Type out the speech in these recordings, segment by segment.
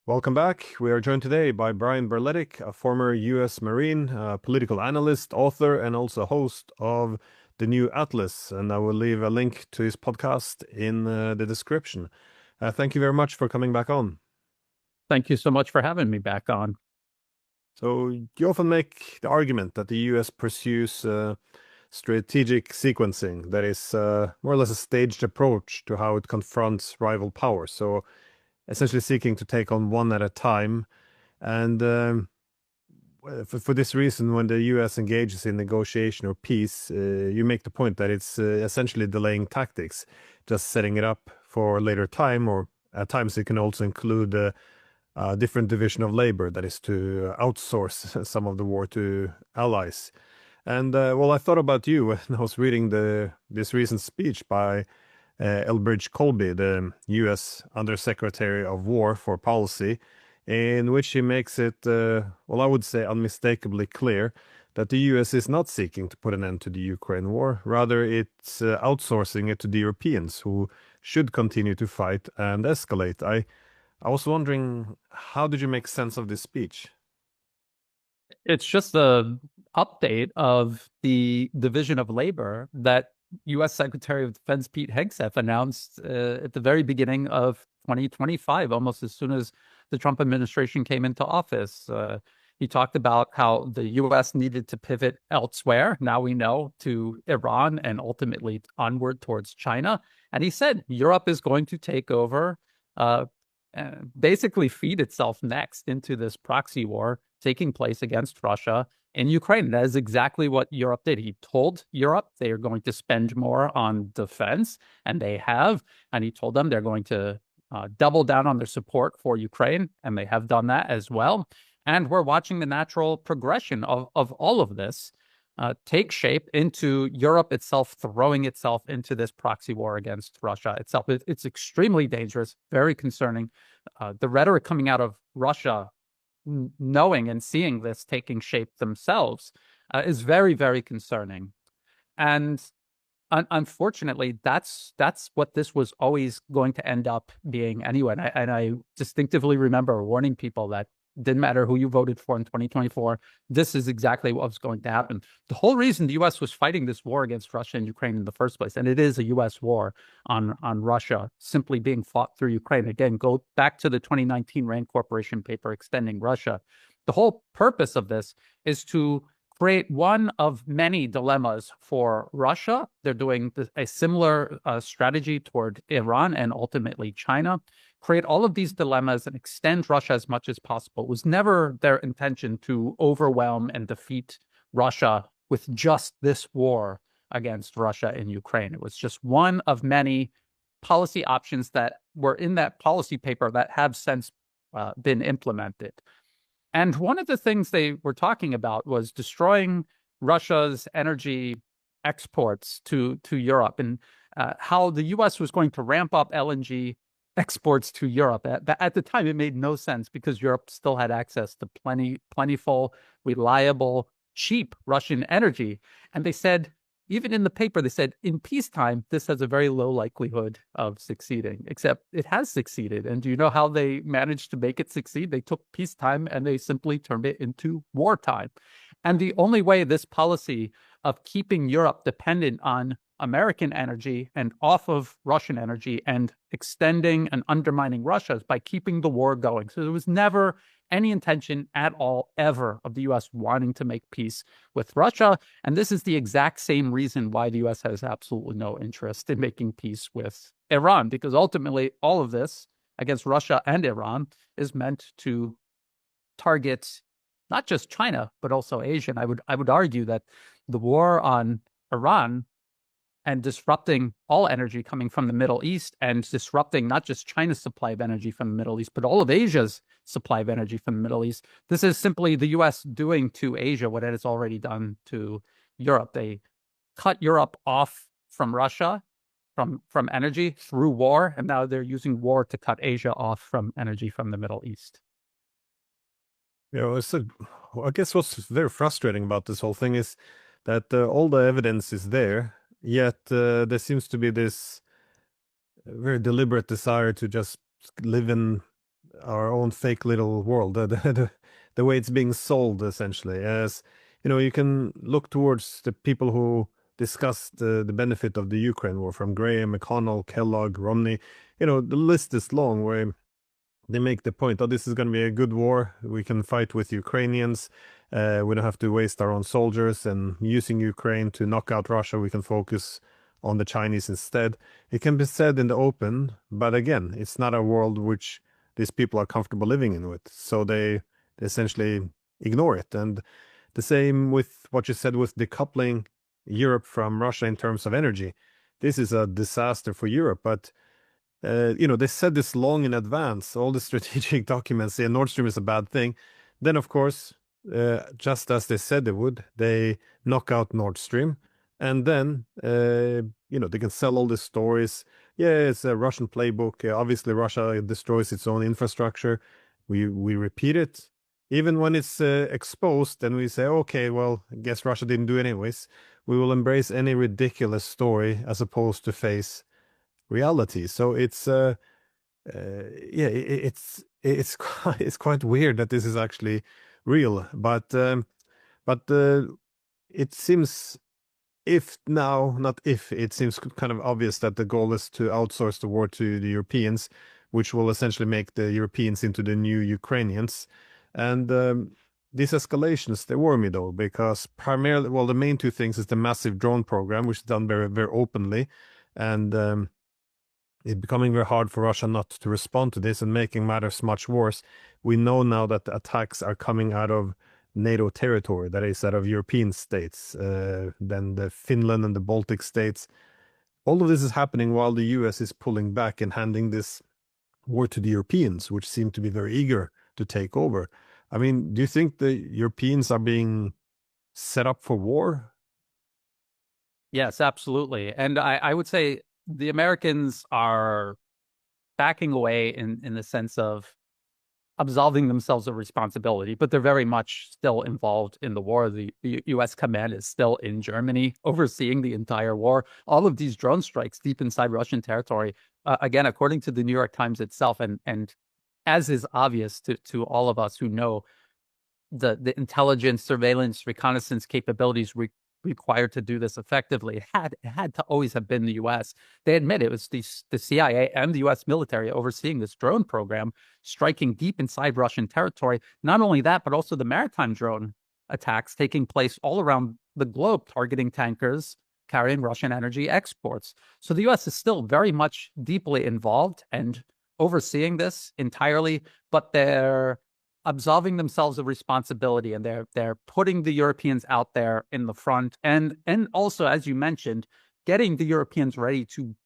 Welcome back. We are joined today by Brian Berletic, a former U.S. Marine, political analyst, author, and also host of The New Atlas. And I will leave a link to his podcast in the description. Thank you very much for coming back on. Thank you so much for having me back on. So you often make the argument that the U.S. pursues strategic sequencing, that is more or less a staged approach to how it confronts rival powers. So essentially seeking to take on one at a time. And for this reason, when the U.S. engages in negotiation or peace, you make the point that it's essentially delaying tactics, just setting it up for a later time, or at times it can also include a different division of labor, that is to outsource some of the war to allies. And well, I thought about you when I was reading this recent speech by Elbridge Colby, the U.S. Undersecretary of War for Policy, in which he makes it, well, I would say unmistakably clear that the U.S. is not seeking to put an end to the Ukraine war. Rather, it's outsourcing it to the Europeans, who should continue to fight and escalate. I was wondering, how did you make sense of this speech? It's just the update of the division of labor that U.S. Secretary of Defense Pete Hegseth announced at the very beginning of 2025, almost as soon as the Trump administration came into office. He talked about how the U.S. needed to pivot elsewhere. Now we know, to Iran and ultimately onward towards China. And he said Europe is going to take over, basically feed itself next into this proxy war taking place against Russia in Ukraine. That is exactly what Europe did. He told Europe they are going to spend more on defense, and they have. And he told them they're going to double down on their support for Ukraine, and they have done that as well. And we're watching the natural progression of all of this take shape into Europe itself throwing itself into this proxy war against Russia itself. It's extremely dangerous, very concerning. The rhetoric coming out of Russia, knowing and seeing this taking shape themselves, is very, very concerning. And unfortunately, that's what this was always going to end up being anyway. And I distinctively remember warning people that didn't matter who you voted for in 2024, this is exactly what was going to happen. The whole reason the U.S. was fighting this war against Russia and Ukraine in the first place, and it is a U.S. war on Russia simply being fought through Ukraine. Again, go back to the 2019 RAND Corporation paper extending Russia. The whole purpose of this is to create one of many dilemmas for Russia. They're doing a similar strategy toward Iran and ultimately China. Create all of these dilemmas and extend Russia as much as possible. It was never their intention to overwhelm and defeat Russia with just this war against Russia in Ukraine. It was just one of many policy options that were in that policy paper that have since been implemented. And one of the things they were talking about was destroying Russia's energy exports to Europe, and how the U.S. was going to ramp up LNG exports to Europe. At the time, it made no sense because Europe still had access to plentiful, reliable, cheap Russian energy. And they said, even in the paper, they said, in peacetime, this has a very low likelihood of succeeding, except it has succeeded. And do you know how they managed to make it succeed? They took peacetime and they simply turned it into wartime. And the only way this policy of keeping Europe dependent on American energy and off of Russian energy and extending and undermining Russia is by keeping the war going. So there was never any intention at all, ever, of the U.S. wanting to make peace with Russia. And this is the exact same reason why the U.S. has absolutely no interest in making peace with Iran, because ultimately all of this against Russia and Iran is meant to target not just China, but also Asia. And I would argue that the war on Iran and disrupting all energy coming from the Middle East and disrupting not just China's supply of energy from the Middle East, but all of Asia's supply of energy from the Middle East. This is simply the U.S. doing to Asia what it has already done to Europe. They cut Europe off from Russia, from energy through war, and now they're using war to cut Asia off from energy from the Middle East. I guess what's very frustrating about this whole thing is that all the evidence is there. Yet there seems to be this very deliberate desire to just live in our own fake little world, the way it's being sold, essentially. As you know, you can look towards the people who discuss the benefit of the Ukraine war, from Graham, McConnell, Kellogg, Romney. You know, the list is long, where they make the point, oh, this is going to be a good war. We can fight with Ukrainians. We don't have to waste our own soldiers, and using Ukraine to knock out Russia, we can focus on the Chinese instead. It can be said in the open, but again, it's not a world which these people are comfortable living in with. So they essentially ignore it. And the same with what you said with decoupling Europe from Russia in terms of energy. This is a disaster for Europe, but you know, they said this long in advance, all the strategic documents say Nord Stream is a bad thing. Then, of course, just as they said they would, they knock out Nord Stream. And then, you know, they can sell all the stories. Yeah, it's a Russian playbook. Obviously, Russia destroys its own infrastructure. We repeat it. Even when it's exposed, then we say, okay, well, I guess Russia didn't do it anyways. We will embrace any ridiculous story as opposed to face reality. So it's yeah, it's it's quite weird that this is actually real, but it seems, if now, not if, it seems kind of obvious that the goal is to outsource the war to the Europeans, which will essentially make the Europeans into the new Ukrainians. And these escalations, they worry me though, because primarily, well, the main two things is the massive drone program, which is done very, very openly, and it's becoming very hard for Russia not to respond to this, and making matters much worse, we know now that the attacks are coming out of NATO territory, that is, out of European states, then the Finland and the Baltic states. All of this is happening while the US is pulling back and handing this war to the Europeans, which seem to be very eager to take over. I mean, do you think the Europeans are being set up for war? Yes, absolutely. And I would say the Americans are backing away in the sense of absolving themselves of responsibility, but they're very much still involved in the war. The U.S. command is still in Germany, overseeing the entire war. All of these drone strikes deep inside Russian territory, again, according to the New York Times itself, and as is obvious to all of us who know the intelligence, surveillance, reconnaissance capabilities required to do this effectively, it had to always have been the U.S. They admit it was the CIA and the U.S. military overseeing this drone program, striking deep inside Russian territory. Not only that, but also the maritime drone attacks taking place all around the globe, targeting tankers carrying Russian energy exports. So the U.S. is still very much deeply involved and overseeing this entirely, but they're absolving themselves of responsibility, and they're putting the Europeans out there in the front, and also, as you mentioned, getting the Europeans ready to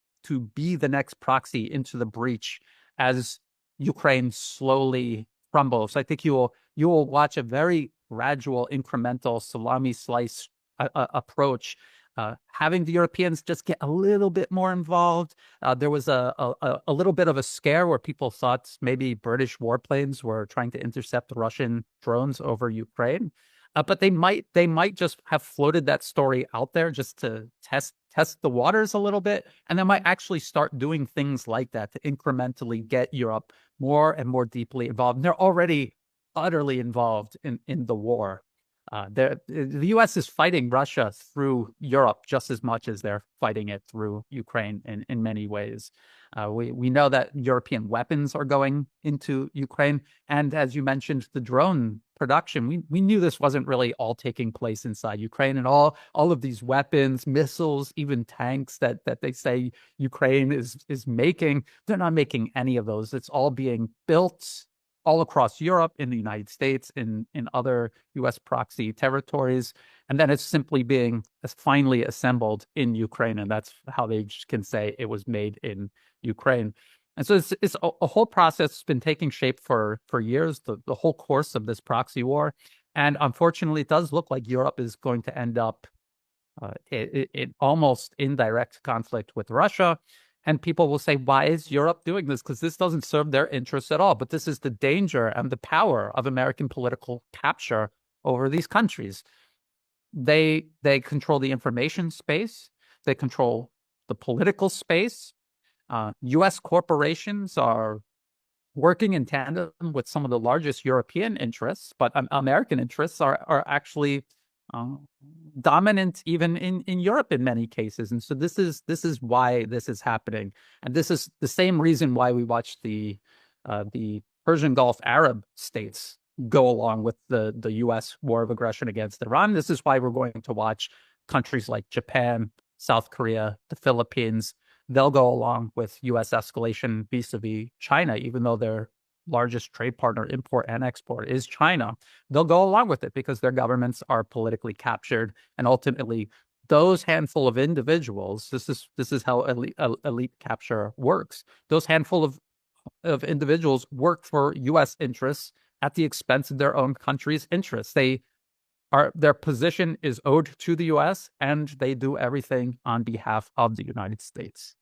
be the next proxy into the breach as Ukraine slowly crumbles. I think you will watch a very gradual, incremental salami slice approach. Having the Europeans just get a little bit more involved. There was a little bit of a scare where people thought maybe British warplanes were trying to intercept the Russian drones over Ukraine, but they might just have floated that story out there just to test the waters a little bit, and they might actually start doing things like that to incrementally get Europe more and more deeply involved. And they're already utterly involved in the war. The U.S. is fighting Russia through Europe just as much as they're fighting it through Ukraine in many ways. We know that European weapons are going into Ukraine. And as you mentioned, the drone production, we knew this wasn't really all taking place inside Ukraine, and all of these weapons, missiles, even tanks that they say Ukraine is making, they're not making any of those. It's all being built all across Europe, in the United States, in other U.S. proxy territories, and then it's simply being finally assembled in Ukraine, and that's how they can say it was made in Ukraine. And so it's a whole process that's been taking shape for years, the whole course of this proxy war, and unfortunately, it does look like Europe is going to end up in almost indirect conflict with Russia. And people will say, why is Europe doing this? Because this doesn't serve their interests at all. But this is the danger and the power of American political capture over these countries. They control the information space. They control the political space. U.S. corporations are working in tandem with some of the largest European interests, but American interests are actually dominant even in Europe in many cases. And so this is why this is happening, and this is the same reason why we watch the Persian Gulf Arab states go along with the U.S. war of aggression against Iran. This is why we're going to watch countries like Japan, South Korea, the Philippines. They'll go along with U.S. escalation vis-a-vis China, even though their largest trade partner, import and export, is China. They'll go along with it because their governments are politically captured, and ultimately, those handful of individuals. This is how elite capture works. Those handful of individuals work for U.S. interests at the expense of their own country's interests. Their position is owed to the U.S., and they do everything on behalf of the United States.